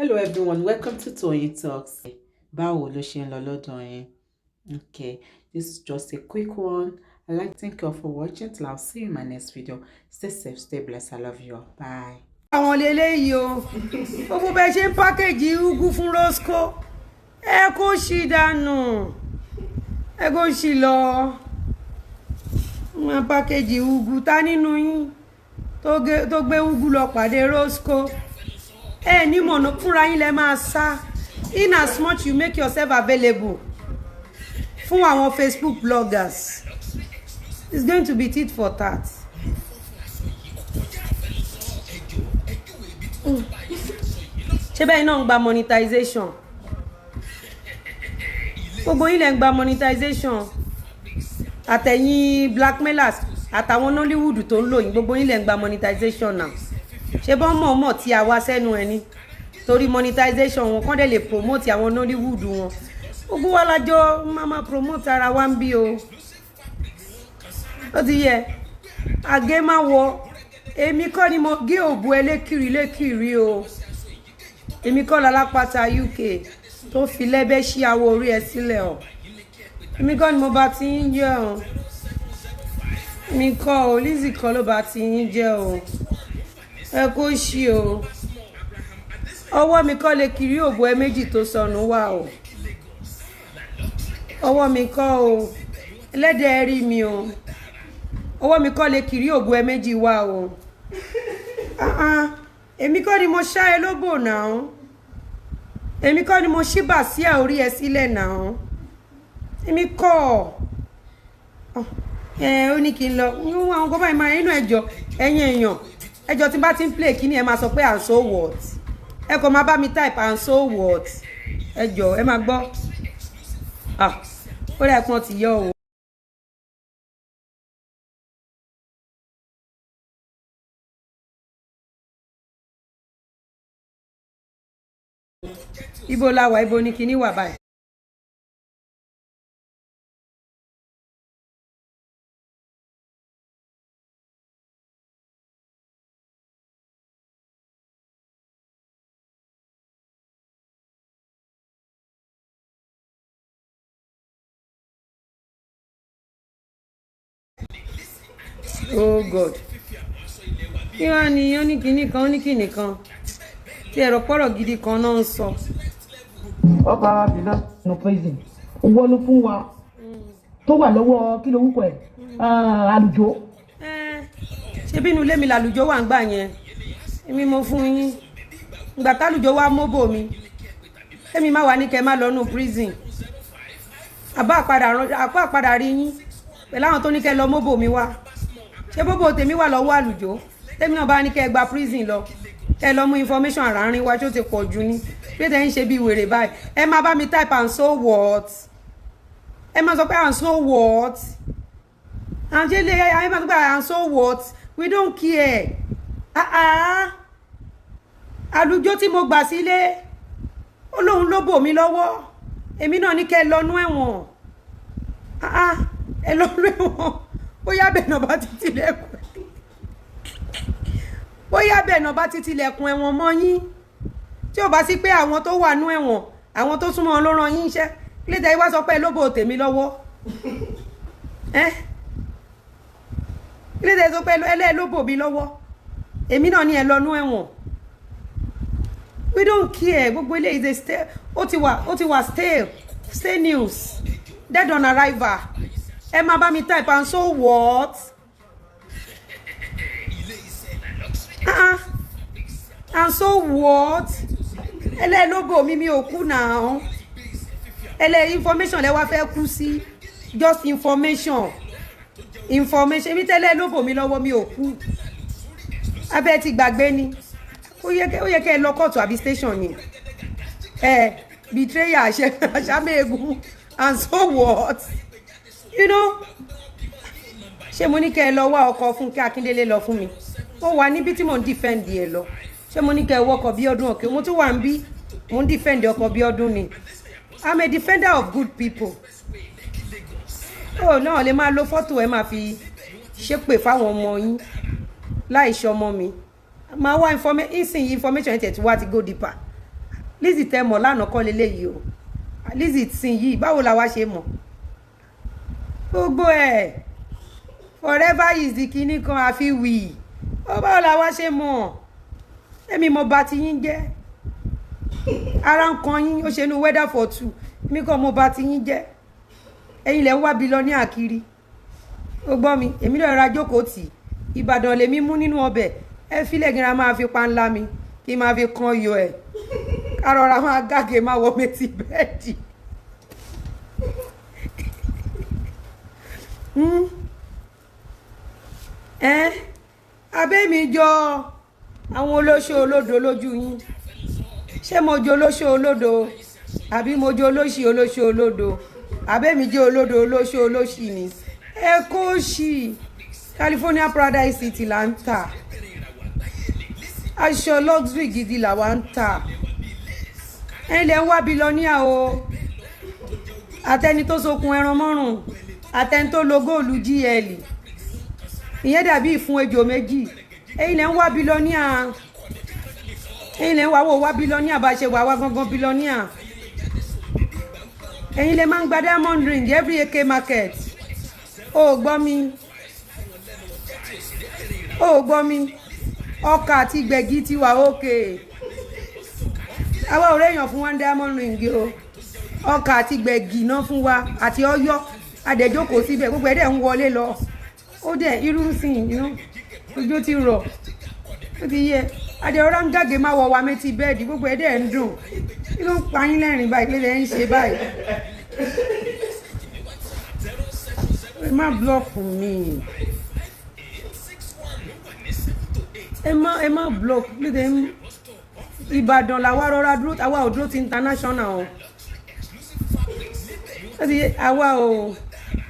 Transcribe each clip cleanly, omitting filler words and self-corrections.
Hello everyone, welcome to Toyeen Talks. Báwo ló ṣe ń lọ lọ́dọ̀ yín? Okay, this is just a quick one. I'd like to thank you all for watching. Till I'll see you in my next video. Stay safe, stay blessed. I love you all. Bye. Àwọn leléyìí o. Gbogbo bẹ́ẹ̀ ṣe ń pákéjì ugu fún Roscoe. Ẹ kó ṣì dànù. Ẹ kó ṣì lọ. Wọ́n pákéjì ugu ta nínú yín tó gbé ugu lọ pàdé Roscoe. Ẹ ní mọ̀nà fúnra yín lẹ máa sá. In as much you make yourself available fún àwọn Facebook bloggers. It's going to be tit for tat. Ṣé bẹ́ẹ̀ náà ń gba monetization? Gbogbo yín lẹ ń gba monetization. Àtẹ̀yìn blackmailers àtàwọn Nollywood tó ń lò yín, gbogbo yín lẹ ń gba monetization náà. Ṣé bọ́n mọ̀ tí a wá sẹ́nu ẹni torí monetization wọn kàn dé lè promote àwọn Nollywood wọn. Gbogbo wa lájọ máa promote ara wa ń bí o. Ó ti yẹ àgé máa wọ èmi kọ́ ni mo gé òbú ẹlẹ́kìrì o. Èmi kọ́ lálápàtà UK tó fi lẹ́bẹ̀ ṣí àwọ̀ orí ẹ sílẹ̀ o. Èmi kọ́ ni mo bá ti ń jẹ́ o. Èmi kọ́ o, Lizzy kọ́ ló bá ti ń jẹ́ o. Ẹ kó ṣí o. Ọwọ́ mi kọ́ lè kiri òbú ẹ méjì tó sọnù wá o. Ọwọ́ mi kọ́ o. Ẹlẹ́dẹ̀ rí mi o. Ọwọ́ mi kọ́ lè kiri òbú ẹ méjì wá o. Èmi kọ́ ni mo ṣá ẹ lóbò náà. Èmi kọ́ ni mo ṣí bàsíà orí ẹ sílẹ̀ náà. Èmi kọ́. Ó ní kí n lọ. Àwọn kọ́ báyìí máa inú ẹjọ́ ẹ̀yin èèyàn. Ẹjọ́ tí bá ti ń play kíní ẹ máa sọ pé and so what. Ẹ kò máa bá mi type and so what. Ẹjọ́ ẹ máa gbọ́. Ó rẹ̀ pọ́n ti yọ o. Ibo la wà, ibo ni kíní wà báyìí. Oh God. Kí wá ni ó ní kíní kan tí ẹ̀rọ pọ̀rọ̀ gidi kan náà ń sọ. Ọba arábìnrin no prison owó ló fún wa tó wà lọ́wọ́ kí ló wúkọ ẹ̀ àlùjọ. Ṣé bínú ilé mi làlùjọ wà ń gbà yẹn èmi mo fún yín ìgbà tálùjọ wá mọ́bò mi èmi má wà ní kẹ́ má lọ́nù prison àbá àpadà rí yín pẹ̀lú àwọn tó ní kẹ́ lọ mọ́bò mi wá. Ṣé bóbò tèmi wà lọ́wọ́ àlùjọ tèmi náà bá ní kẹ́ gba prison lọ ẹ lọ mú information àrárín wa tó ti pọ̀ jù ní bí ẹ ń ṣe bí wèrè báyìí. Ẹ máa bá mi type and so what. Ẹ máa sọ pé and so what. And ṣe lè ẹ máa sọ pé and so what. We don't care. Àlùjọ tí mo gbà sílé ó lóun ló bò mí lọ́wọ́ èmi náà ní kẹ́ lọ́nú ẹ̀wọ̀n. Ẹ lọ́nú ẹ̀wọ̀n bóyá bẹ́ẹ̀ náà bá ti tilẹ̀kùn. Bóyá bẹ́ẹ̀ náà bá ti tilẹ̀kùn ẹ̀wọ̀n mọ́ yín tí ò bá sí pé àwọn tó wà nú ẹ̀wọ̀n àwọn tó súnmọ́ ló rán yín iṣẹ́ lédè wá sọ pé lóbò tèmi lọ́wọ́. Lédè sọ pé ẹlẹ́ lóbò mi lọ́wọ́ èmi náà ní ẹ lọ́nú ẹ̀wọ̀n. We don't care. Gbogbo ilé is a stale. Ó ti wà stale news dead on arrival. Ẹ máa bá mi type and so what. And so what. Ẹlẹ́ lóbò mi ò kú náà. Ẹlẹ́ information lẹ wá fẹ́ kú sí. Just information. Èmi tẹ́lẹ̀ lóbò mi lọ́wọ́ mi ò kú. Abẹ́ ti gbàgbé ni. Ó yẹ kẹ́ lọ kọ́ọ̀tù àbí station ni. Betrayer àṣàmẹ́gun and so what. You know. Ṣé mo ní kẹ́ lọ wá ọkọ fún kí Akíndélé lọ fún mi. Ó wà níbi tí mo ń defend ẹ lọ. Ṣé mo ní kẹ́ wọkọ̀ bí ọdún òkè mo tún wà ń bí mo ń defend ọkọ̀ bí ọdún ni. I'm a defender of good people. Oh náà lè máa lo fọ́tò ẹ máa fi ṣépè fáwọn ọmọ yín láì ṣọmọ mi. máa wá information yẹn tẹ̀ tí wá ti go deeper Lizzy tẹ́ mọ̀ lánàá kọ́ leléyìí o Lizzy sin yìí báwo la wá ṣe mọ̀ gbogbo ẹ̀ forever is the kinní kan àfi wì ó báwo la wá ṣe mọ̀ èmi mo bá ti yín jẹ́ ara ń kan yín ó ṣe ní weather for two mi kàn mo bá ti yín jẹ́ ẹ̀yin lẹ ń wá billionaire kiri ó gbọ́ mi èmi lè ra jókòó tì Ìbàdàn lèmi mú nínú ọbẹ̀ ẹ fílẹ̀ gíra máa fi pa ńlá mi kí máa fi kan yọ ẹ̀ kárọ̀ra máa gágé máa wọ méjì bẹ́ẹ̀dì abẹ́ mi jọ àwọn olóṣó olódo lójú yín ṣé mo jọ olóṣó olódo àbí mo jọ olóṣì olóṣó olódo abẹ́ mi jẹ́ olódo olóṣó olóṣì ni ẹ kó ṣì California Paradise City là ń tà aṣọ luxury gidi là wá ń tà ẹ̀yin lẹ ń wá billionaire o àtẹni tó sokun ẹran mọ́rùn àtẹni tó lo góòlù GL ìyẹn dàbí ìfún ejò méjì ẹ̀yin lẹ ń wá billionaire ẹ̀yin lẹ ń wá billionaire bá ṣe wà wá gangan billionaire ẹ̀yin lẹ máa ń gba diamond ring every AK market ó gbọ́ mi ọkà àti gbẹ̀gì ti wà òkè àwa ò réyàn fún one diamond ring o ọkà àti gbẹ̀gì náà fún wa àti ọyọ́ adẹ̀jókòó síbẹ̀ gbogbo ẹ̀dẹ̀ ń wọlé lọ ó dẹ̀ irú sìn inú ojú ti rọ̀ ó ti yẹ adẹ̀rọ̀rá ń gàgé má wọ wa méjì bẹ́ẹ̀dì gbogbo ẹ̀dẹ̀ ń dùn kí ló ń pa yín lẹ́rìn báyìí lẹ́lẹ̀ ń ṣe báyìí ẹ má blọ́ọ̀kù mi ẹ má blọ́ọ̀kù lédè Ìbàdàn làwa rọra dúró àwa ò dúró ti international o àwa ò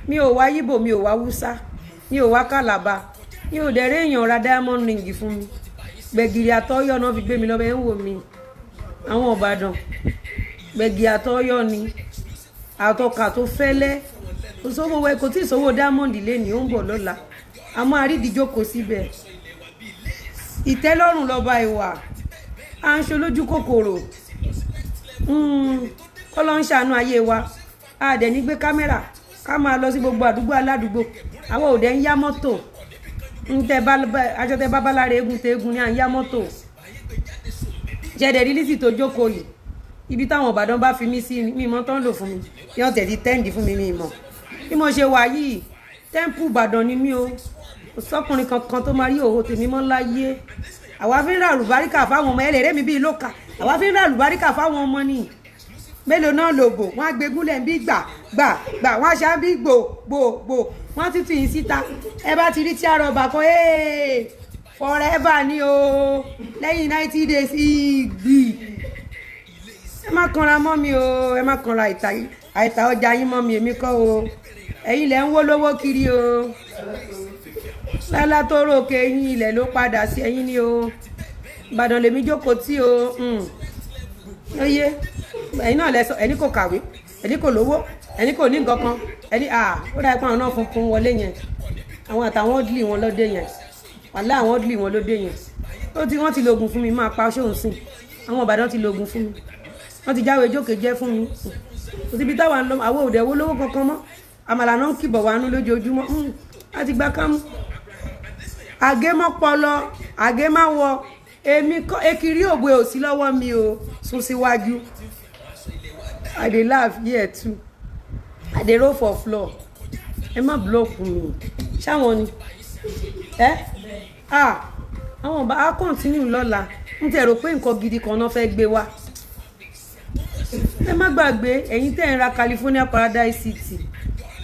mi ò wá Yíbò mi ò wá Wúsá mi ò wá Kàlàbà mi ò dẹ̀rẹ́ èèyàn ra diamond ring fún mi gbẹ̀gìrì àtọ́yọ̀ náà fi gbé mi lọ́bẹ̀ ń wò mí àwọn Ìbàdàn gbẹ̀gìrì àtọ́yọ̀ ni àtọkà tó fẹ́lẹ́ kò tí ì sówó diamond lẹ́ni ó ń bọ̀ lọ́la àmọ́ àrídìíjókòó síbẹ̀ ìtẹ́lọ́rùn lọ́ba ìwà à ń ṣolójú kòkòrò kọ́lọ́ ń ṣàánú ayé wa a dẹ̀ ní gbé kámẹ́rà ká máa lọ sí gbogbo àdúgbò aládùúgbò àwọn òde ń yá mọ́tò aṣọ tẹ bá lára eégún tẹ́gùn ni à ń yá mọ́tò jẹ́dẹ̀ rí Lizzy tó jókòó yìí ibi táwọn Ìbàdàn bá fi mí sí mi mọ́ tán lò fún mi bí wọ́n tẹ̀sí tẹ́ǹdì fún mi mi mọ̀ bí mo ṣe wà yìí tẹ́ǹpù Ìbàdàn ni mí o kò sọ́kùnrin kankan tó máa rí òhò tèmi mọ́ láyé àwa fi ń ra àlùbáríkà fáwọn ọmọ ẹlẹ́rẹ́ mi bíi lóka àwa fi ń ra àlùbáríkà fáwọn ọmọ ni mélòó náà lòbò wọn á gbégúnlẹ̀ bí gbà wọn á ṣá bí gbò wọn ti tù yín síta ẹ bá ti rí tí àrọ̀ bà kan forever ni o lẹ́yìn 90 days ìgbì ẹ má kanra mọ́ mi o ẹ má kanra àìtà ọjà yín mọ́ mi èmi kọ́ o ẹ̀yin lẹ̀ ń wó lówó kiri o lálá tó ròkè yín ilẹ̀ ló padà sí ẹ̀yin ni o Ìbàdàn lèmi jókòó tí o ó yé ẹ̀yin náà lẹ́sọ ẹni kò kàwé ẹni kò lówó ẹni kò ní nǹkan kan ẹni ó dá ipá àwọn náà funfun wọlé yẹn àwọn àtàwọn ọdúnlì wọn lóde yẹn wàlá àwọn ọdúnlì wọn lóde yẹn wọ́n ti lògùn fún mi máa pa ṣóhun sìn àwọn Ìbàdàn ti lògùn fún mi wọ́n ti jáwé jókè jẹ́ fún mi kò síbi táwọn lọ àwọn òde owó lówó kankan mọ́ àmàlà náà ń kìbọ̀ wánú lójoojúmọ́ láti gbá kámú àgémọ́pọlọ àgémáwọ èmi kọ́ ekiri ògbé òsì lọ́wọ́ mi o sún síwájú I dey laugh here too I dey roll for floor ẹ má block mi ṣáwọn ni àwọn ọba á continue lọ́la ń tẹ̀ rò pé nǹkan gidi kan náà fẹ́ gbé wá ẹ má gbàgbé ẹ̀yin tẹ́ ń ra California Paradise City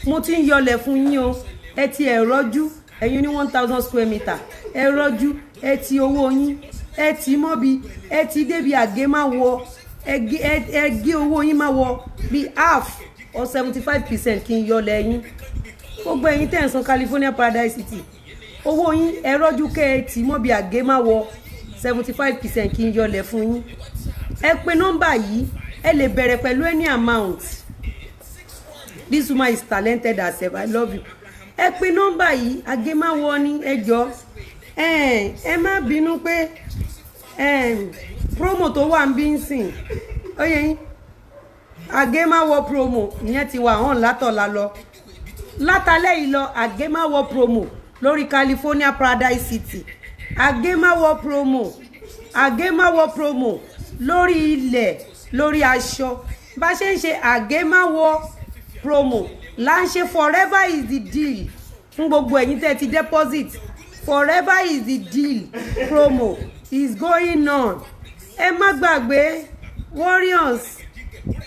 mo ti ń yọlẹ̀ fún yín o ẹ ti ẹ̀ rọ́jú ẹ̀yin ní 1000 square meter ẹ rọ́jú ẹ ti owó yín ẹ ti mọ́bi ẹ ti débi àgémáwọ ẹ gé owó yín máa wọ bí half or 75% kí n yọlẹ̀ yín gbogbo ẹ̀yin tẹ́ ń san California Paradise City owó yín ẹ rọ́jú kẹ́ ẹ ti mọ́bi àgémáwọ 75% kí n yọlẹ̀ fún yín ẹ pe nọ́mbà yìí ẹ lè bẹ̀rẹ̀ pẹ̀lú any amount this woman is talented herself I love you ẹ pe nọ́mbà yìí àgémáwọ ní ẹjọ́ ẹ má bínú pé promo tó wà ń bí ń sìn ó yẹ yín àgémáwọ̀ promo ìyẹn ti wà hàn látọ̀la lọ látàlẹ́ yìí lọ àgémáwọ̀ promo lórí California Paradise City àgémáwọ̀ promo lórí ilẹ̀ lórí aṣọ bá ṣe ń ṣe àgémáwọ̀ promo là ń ṣe forever is the deal fún gbogbo ẹ̀yin tẹ́ ti deposit forever is the deal promo is going on ẹ má gbàgbé warriors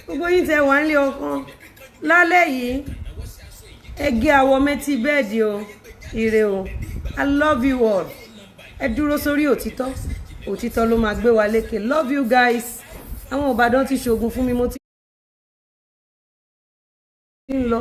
gbogbo yín tẹ́ wà nílé ọkàn lálẹ́ yìí ẹ gé àwọ̀ mẹ́tì bẹ́ẹ̀dì o ire o I love you all ẹ dúró sórí òtítọ́ ló máa gbé wa lékè love you guys àwọn Ìbàdàn ti ṣògùn fún mi mo ti ń lọ.